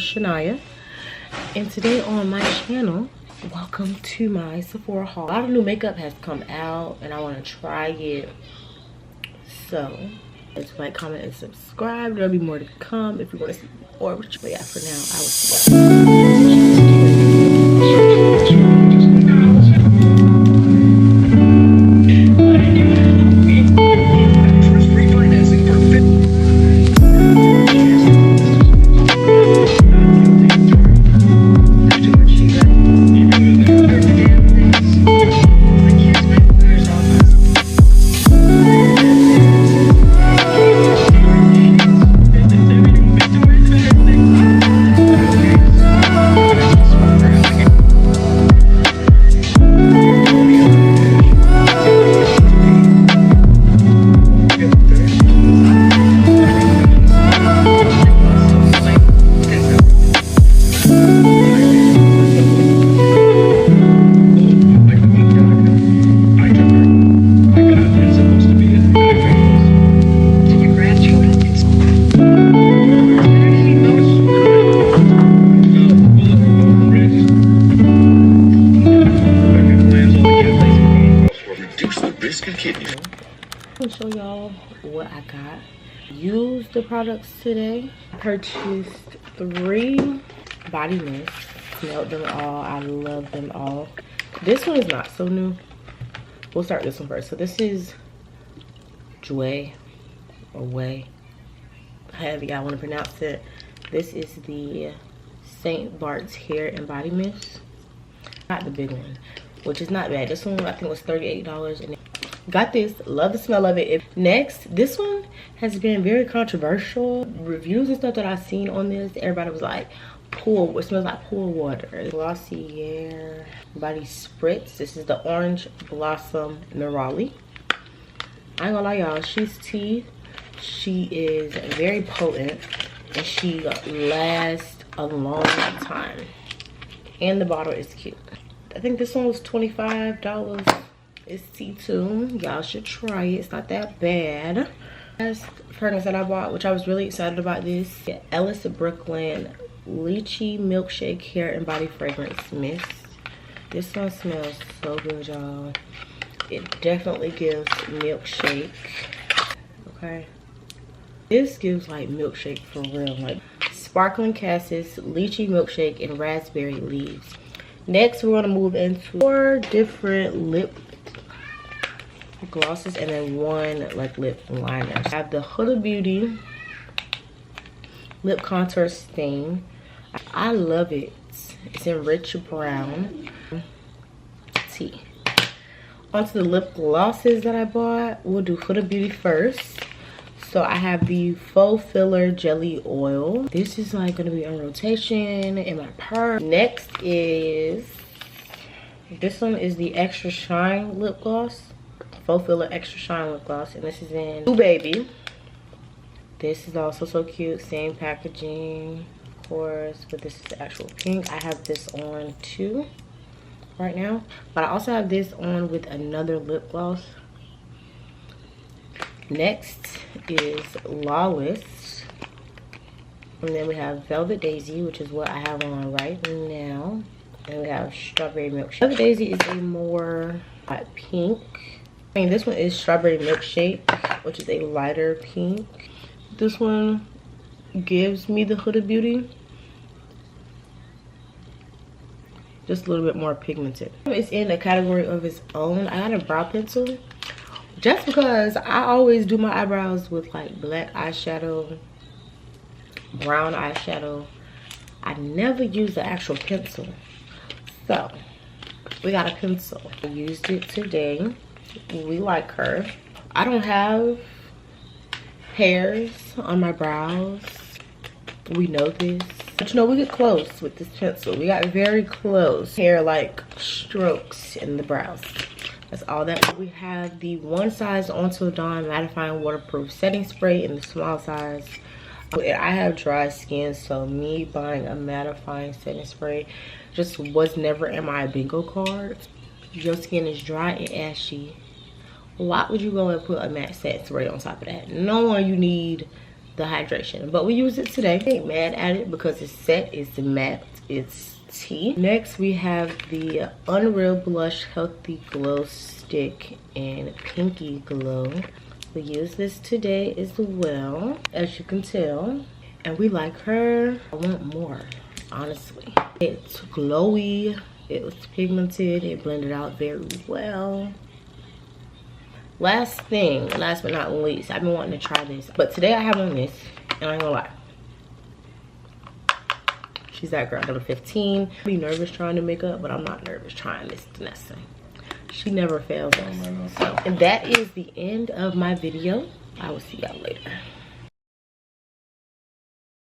Shania, and today on my channel, welcome to my Sephora haul. A lot of new makeup has come out and I want to try it, so let's like, comment, and subscribe. There'll be more to come if you want to see more. But yeah, for now, I will see you. I'm gonna show y'all what I got. Used the products today. Purchased 3 body mists. Smelled them all. I love them all. This one is not so new. We'll start this one first. So this is Jouer or Way, however y'all want to pronounce it. This is the St. Bart's hair and body mist. Not the big one, which is not bad. This one I think was $38, and got this. Love the smell of it. Next, this one has been very controversial. Reviews and stuff that I've seen on this, everybody was like, pool, it smells like pool water. Glossier Body Spritz. This is the Orange Blossom Neroli. I ain't gonna lie, y'all, she's tea. She is very potent and she lasts a long time. And the bottle is cute. I think this one was $25. It's T2. Y'all should try it. It's not that bad. Last fragrance that I bought, which I was really excited about, this Ellis Brooklyn Lychee Milkshake Hair and Body Fragrance Mist. This one smells so good, y'all. It definitely gives milkshake. Okay. This gives like milkshake for real. Like sparkling cassis, lychee milkshake, and raspberry leaves. Next, we're gonna move into 4 different lip glosses and then 1 like lip liner. I have the Huda Beauty Lip Contour Stain. I love it. It's in rich brown tea. Onto the lip glosses that I bought. We'll do Huda Beauty first. So I have the Faux Filler Jelly Oil. This is like gonna be on rotation in my purse. Next is, this one is the Extra Shine Lip Gloss. Faux Filler Extra Shine Lip Gloss. And this is in Ooh Baby. This is also so cute. Same packaging, of course. But this is the actual pink. I have this on too right now. But I also have this on with another lip gloss. Next is Lawless, and then we have Velvet Daisy, which is what I have on right now, and we have Strawberry Milkshake. Velvet Daisy is a more pink. I mean, this one is Strawberry Milkshake, which is a lighter pink. This one gives me the Huda Beauty, just a little bit more pigmented. It's in a category of its own. I got a brow pencil just because I always do my eyebrows with like black eyeshadow, brown eyeshadow. I never use the actual pencil, so we got a pencil. I used it today. We like her. I don't have hairs on my brows. We know this. But you know, we get close with this pencil. We got very close. Hair like strokes in the brows. That's all that. We have the One Size Until Dawn Mattifying Waterproof Setting Spray in the small size. I have dry skin, so me buying a mattifying setting spray just was never in my bingo card. Your skin is dry and ashy. Why would you go and put a matte setting spray on top of that? Knowing you need the hydration, but we use it today. I ain't mad at it because it's set, it's matte, it's tea. Next we have the Unreal Blush Healthy Glow Stick in Pinky Glow. We use this today as well, as you can tell, and we like her. I want more, honestly. It's glowy, it was pigmented, it blended out very well. Last thing, last but not least, I've been wanting to try this, but today I have on this, and I ain't gonna lie, she's that girl, number 15. I be nervous trying to make up, but I'm not nervous trying this Danessa. She never fails us. So, and that is the end of my video. I will see y'all later.